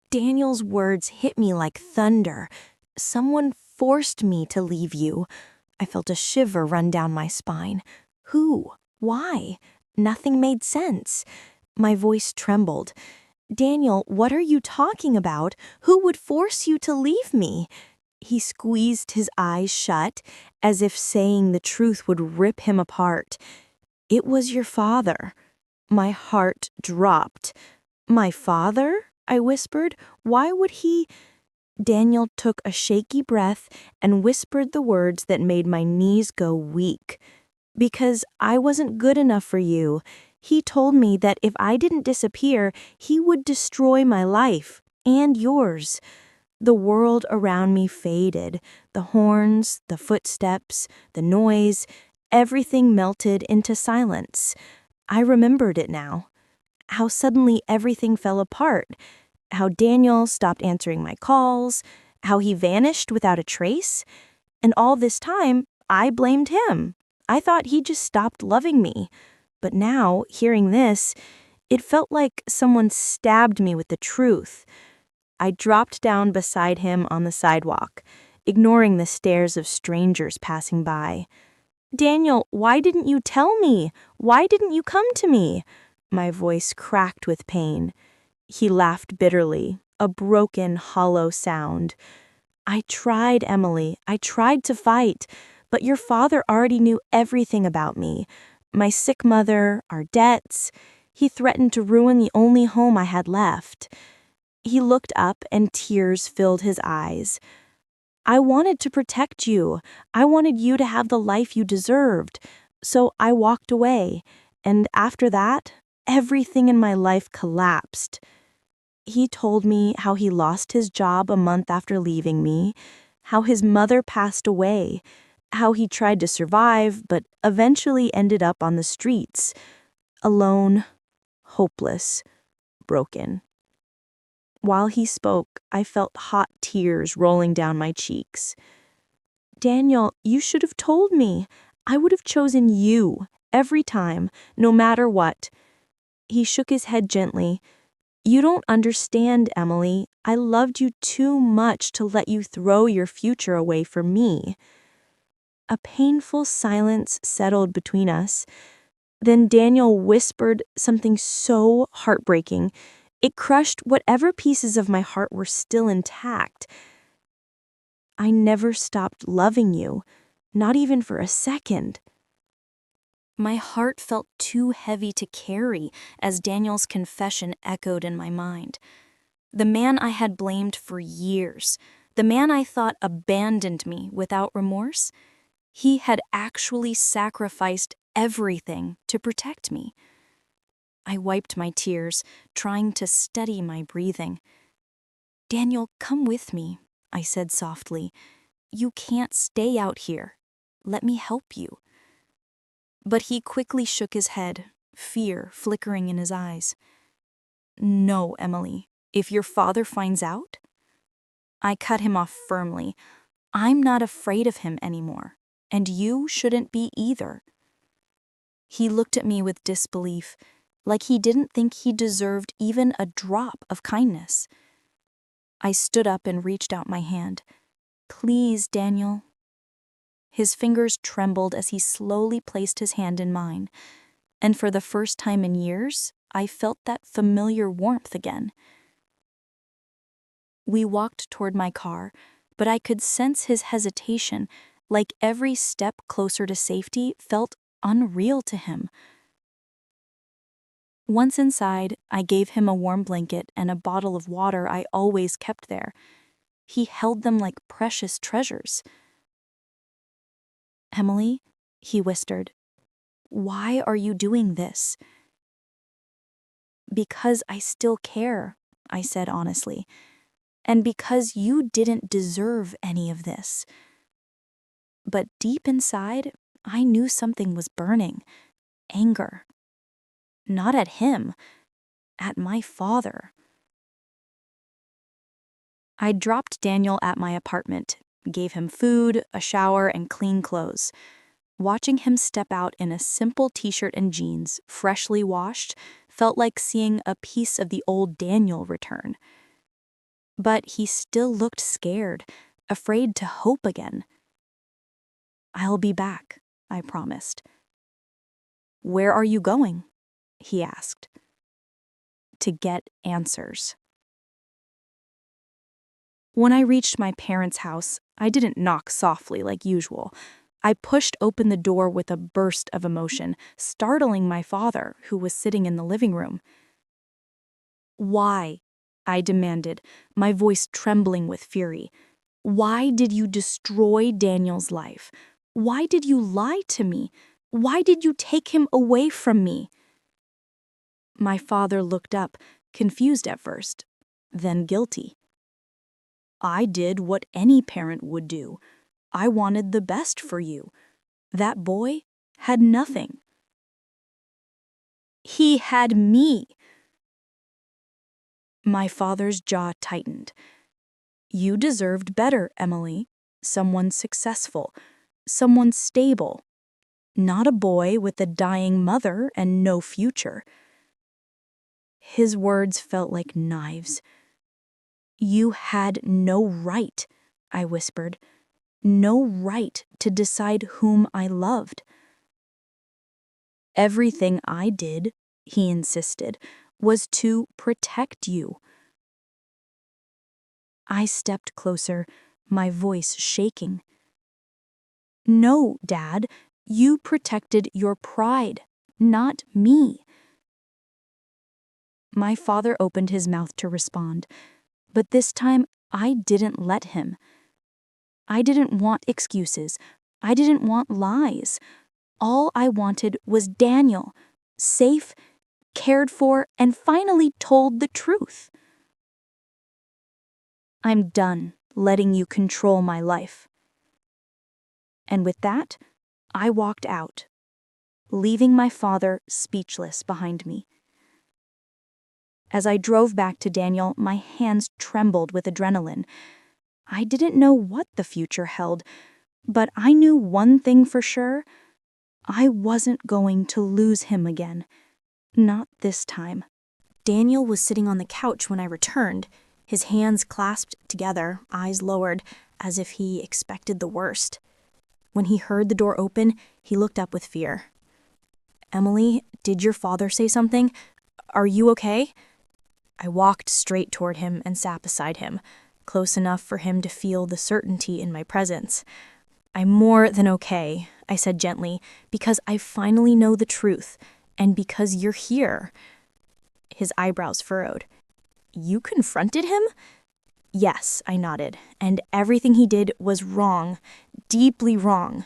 Daniel's words hit me like thunder. Someone forced me to leave you. I felt a shiver run down my spine. Who? Why? Nothing made sense. My voice trembled. Daniel, what are you talking about? Who would force you to leave me? He squeezed his eyes shut, as if saying the truth would rip him apart. It was your father. My heart dropped. My father? I whispered. Why would he? Daniel took a shaky breath and whispered the words that made my knees go weak. Because I wasn't good enough for you. He told me that if I didn't disappear, he would destroy my life and yours. The world around me faded. The horns, the footsteps, the noise, everything melted into silence. I remembered it now. How suddenly everything fell apart. How Daniel stopped answering my calls. How he vanished without a trace. And all this time, I blamed him. I thought he just stopped loving me. But now, hearing this, it felt like someone stabbed me with the truth. I dropped down beside him on the sidewalk, ignoring the stares of strangers passing by. Daniel, why didn't you tell me? Why didn't you come to me? My voice cracked with pain. He laughed bitterly, a broken, hollow sound. I tried, Emily. I tried to fight, but your father already knew everything about me. My sick mother, our debts. He threatened to ruin the only home I had left. He looked up and tears filled his eyes. I wanted to protect you. I wanted you to have the life you deserved. So I walked away. And after that, everything in my life collapsed. He told me how he lost his job a month after leaving me, how his mother passed away, how he tried to survive but eventually ended up on the streets, alone, hopeless, broken. While he spoke, I felt hot tears rolling down my cheeks. Daniel, you should have told me. I would have chosen you every time, no matter what. He shook his head gently. You don't understand, Emily. I loved you too much to let you throw your future away for me. A painful silence settled between us. Then Daniel whispered something so heartbreaking. It crushed whatever pieces of my heart were still intact. I never stopped loving you, not even for a second. My heart felt too heavy to carry as Daniel's confession echoed in my mind. The man I had blamed for years, the man I thought abandoned me without remorse, he had actually sacrificed everything to protect me. I wiped my tears, trying to steady my breathing. Daniel, come with me, I said softly. You can't stay out here. Let me help you. But he quickly shook his head, fear flickering in his eyes. No, Emily, if your father finds out? I cut him off firmly. I'm not afraid of him anymore, and you shouldn't be either. He looked at me with disbelief, like he didn't think he deserved even a drop of kindness. I stood up and reached out my hand. Please, Daniel. His fingers trembled as he slowly placed his hand in mine, and for the first time in years, I felt that familiar warmth again. We walked toward my car, but I could sense his hesitation, like every step closer to safety felt unreal to him. Once inside, I gave him a warm blanket and a bottle of water I always kept there. He held them like precious treasures. Emily, he whispered, why are you doing this? Because I still care, I said honestly, and because you didn't deserve any of this. But deep inside, I knew something was burning. Anger. Not at him, at my father. I dropped Daniel at my apartment, gave him food, a shower, and clean clothes. Watching him step out in a simple t-shirt and jeans, freshly washed, felt like seeing a piece of the old Daniel return. But he still looked scared, afraid to hope again. "I'll be back," I promised. "Where are you going?" he asked. "To get answers." When I reached my parents' house, I didn't knock softly like usual. I pushed open the door with a burst of emotion, startling my father, who was sitting in the living room. "Why?" I demanded, my voice trembling with fury. "Why did you destroy Daniel's life? Why did you lie to me? Why did you take him away from me?" My father looked up, confused at first, then guilty. "I did what any parent would do. I wanted the best for you. That boy had nothing." "He had me." My father's jaw tightened. "You deserved better, Emily. Someone successful, someone stable. Not a boy with a dying mother and no future." His words felt like knives. "You had no right," I whispered. "No right to decide whom I loved." "Everything I did," he insisted, "was to protect you." I stepped closer, my voice shaking. "No, Dad, you protected your pride, not me." My father opened his mouth to respond, but this time I didn't let him. I didn't want excuses. I didn't want lies. All I wanted was Daniel, safe, cared for, and finally told the truth. "I'm done letting you control my life." And with that, I walked out, leaving my father speechless behind me. As I drove back to Daniel, my hands trembled with adrenaline. I didn't know what the future held, but I knew one thing for sure. I wasn't going to lose him again. Not this time. Daniel was sitting on the couch when I returned, his hands clasped together, eyes lowered, as if he expected the worst. When he heard the door open, he looked up with fear. "Emily, did your father say something? Are you okay?" I walked straight toward him and sat beside him, close enough for him to feel the certainty in my presence. "I'm more than okay," I said gently, "because I finally know the truth, and because you're here." His eyebrows furrowed. "You confronted him?" "Yes," I nodded, "and everything he did was wrong, deeply wrong.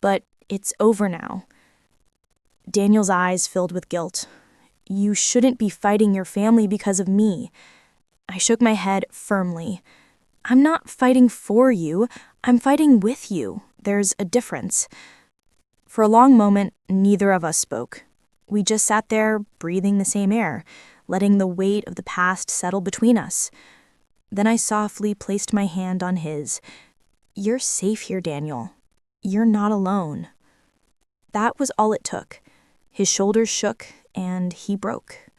But it's over now." Daniel's eyes filled with guilt. "You shouldn't be fighting your family because of me." I shook my head firmly. "I'm not fighting for you. I'm fighting with you. There's a difference." For a long moment, neither of us spoke. We just sat there, breathing the same air, letting the weight of the past settle between us. Then I softly placed my hand on his. "You're safe here, Daniel. You're not alone." That was all it took. His shoulders shook, and he broke.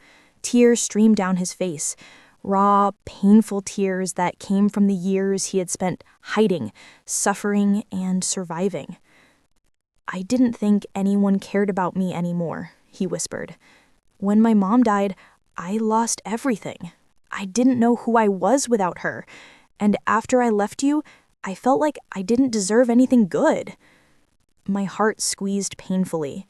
Tears streamed down his face, raw, painful tears that came from the years he had spent hiding, suffering, and surviving. "I didn't think anyone cared about me anymore," he whispered. "When my mom died, I lost everything. I didn't know who I was without her. And after I left you, I felt like I didn't deserve anything good." My heart squeezed painfully.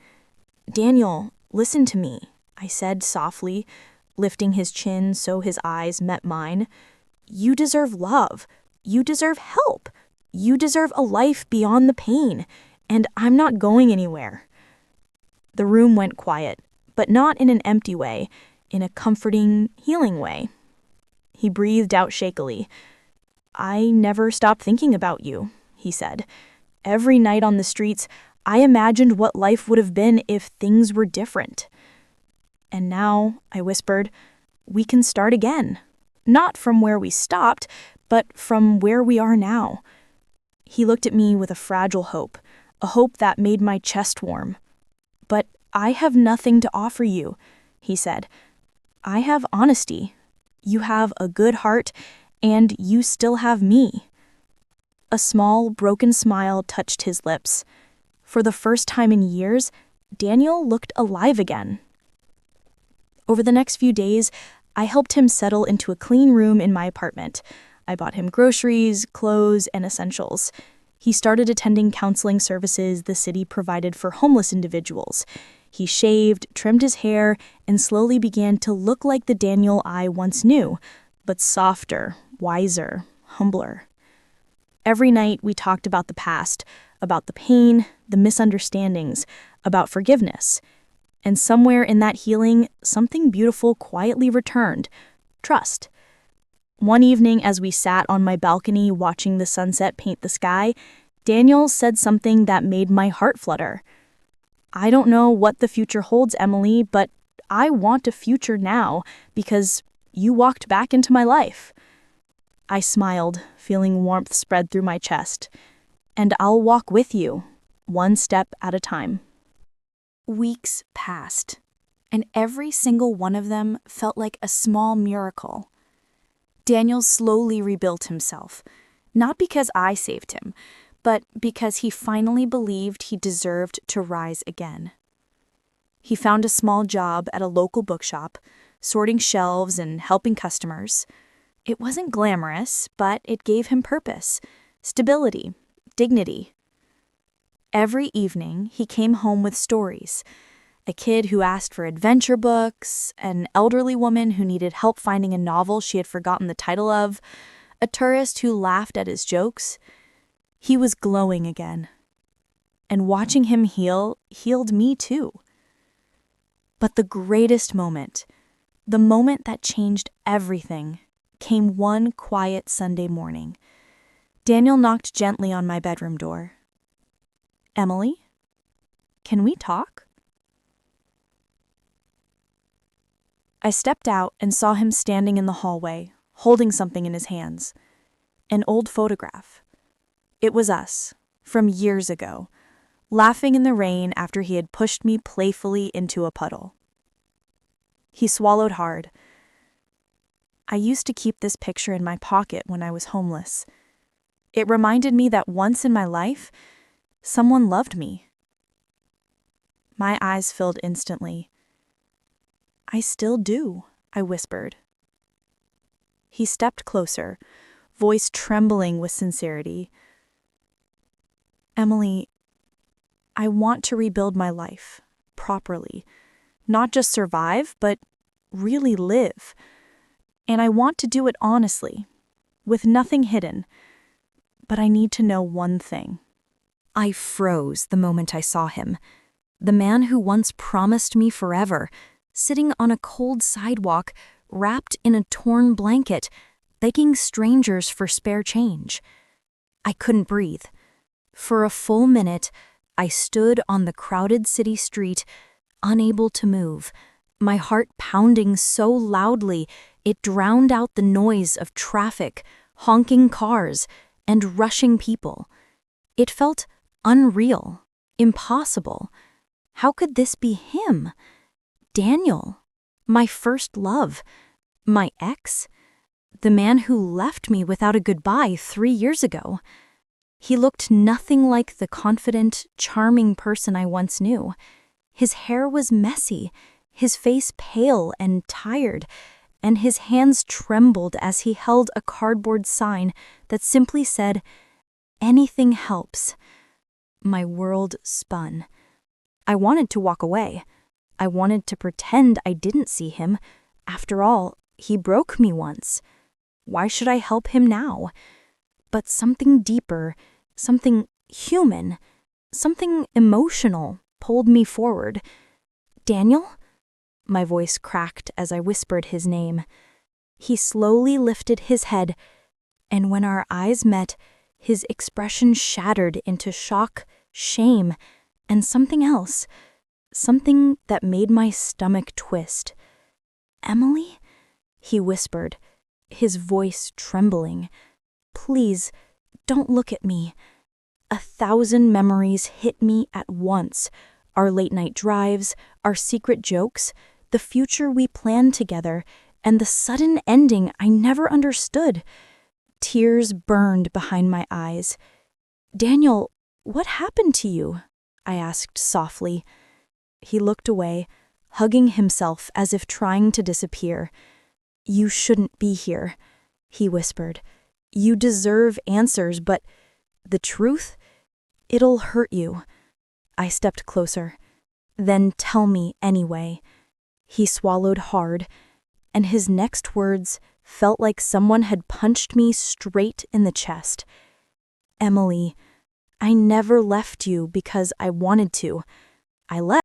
"Daniel, listen to me," I said softly, lifting his chin so his eyes met mine. "You deserve love. You deserve help. You deserve a life beyond the pain. And I'm not going anywhere." The room went quiet, but not in an empty way, in a comforting, healing way. He breathed out shakily. "I never stopped thinking about you," he said. "Every night on the streets, I imagined what life would have been if things were different." "And now," I whispered, "we can start again. Not from where we stopped, but from where we are now." He looked at me with a fragile hope, a hope that made my chest warm. "But I have nothing to offer you," he said. "I have honesty. You have a good heart, And you still have me." A small, broken smile touched his lips. For the first time in years, Daniel looked alive again. Over the next few days, I helped him settle into a clean room in my apartment. I bought him groceries, clothes, and essentials. He started attending counseling services the city provided for homeless individuals. He shaved, trimmed his hair, and slowly began to look like the Daniel I once knew, but softer, wiser, humbler. Every night we talked about the past, about the pain, the misunderstandings, about forgiveness. And somewhere in that healing, something beautiful quietly returned: trust. One evening, as we sat on my balcony watching the sunset paint the sky, Daniel said something that made my heart flutter. "I don't know what the future holds, Emily, but I want a future now because you walked back into my life." I smiled, feeling warmth spread through my chest. "And I'll walk with you, one step at a time." Weeks passed, and every single one of them felt like a small miracle. Daniel slowly rebuilt himself, not because I saved him, but because he finally believed he deserved to rise again. He found a small job at a local bookshop, sorting shelves and helping customers. It wasn't glamorous, but it gave him purpose, stability, dignity. Every evening, he came home with stories. A kid who asked for adventure books, an elderly woman who needed help finding a novel she had forgotten the title of, a tourist who laughed at his jokes. He was glowing again. And watching him heal healed me too. But the greatest moment, the moment that changed everything, came one quiet Sunday morning. Daniel knocked gently on my bedroom door. "Emily, can we talk?" I stepped out and saw him standing in the hallway, holding something in his hands. An old photograph. It was us, from years ago, laughing in the rain after he had pushed me playfully into a puddle. He swallowed hard. "I used to keep this picture in my pocket when I was homeless. It reminded me that once in my life, someone loved me." My eyes filled instantly. "I still do," I whispered. He stepped closer, voice trembling with sincerity. "Emily, I want to rebuild my life, properly. Not just survive, but really live. And I want to do it honestly, with nothing hidden. But I need to know one thing." I froze the moment I saw him. The man who once promised me forever, sitting on a cold sidewalk, wrapped in a torn blanket, begging strangers for spare change. I couldn't breathe. For a full minute, I stood on the crowded city street, unable to move, my heart pounding so loudly it drowned out the noise of traffic, honking cars, and rushing people. It felt unreal, impossible. How could this be him? Daniel, my first love, my ex, the man who left me without a goodbye 3 years ago. He looked nothing like the confident, charming person I once knew. His hair was messy, his face pale and tired, and his hands trembled as he held a cardboard sign that simply said, "Anything helps." My world spun. I wanted to walk away. I wanted to pretend I didn't see him. After all, he broke me once. Why should I help him now? But something deeper, something human, something emotional pulled me forward. "Daniel?" My voice cracked as I whispered his name. He slowly lifted his head, and when our eyes met, his expression shattered into shock, shame, and something else. Something that made my stomach twist. "Emily?" he whispered, his voice trembling. "Please, don't look at me." 1,000 memories hit me at once. Our late-night drives, our secret jokes, the future we planned together, And the sudden ending I never understood. Tears burned behind my eyes. "Daniel, what happened to you?" I asked softly. He looked away, hugging himself as if trying to disappear. "You shouldn't be here," he whispered. "You deserve answers, but the truth? It'll hurt you." I stepped closer. "Then tell me anyway." He swallowed hard, and his next words felt like someone had punched me straight in the chest. "Emily, I never left you because I wanted to. I left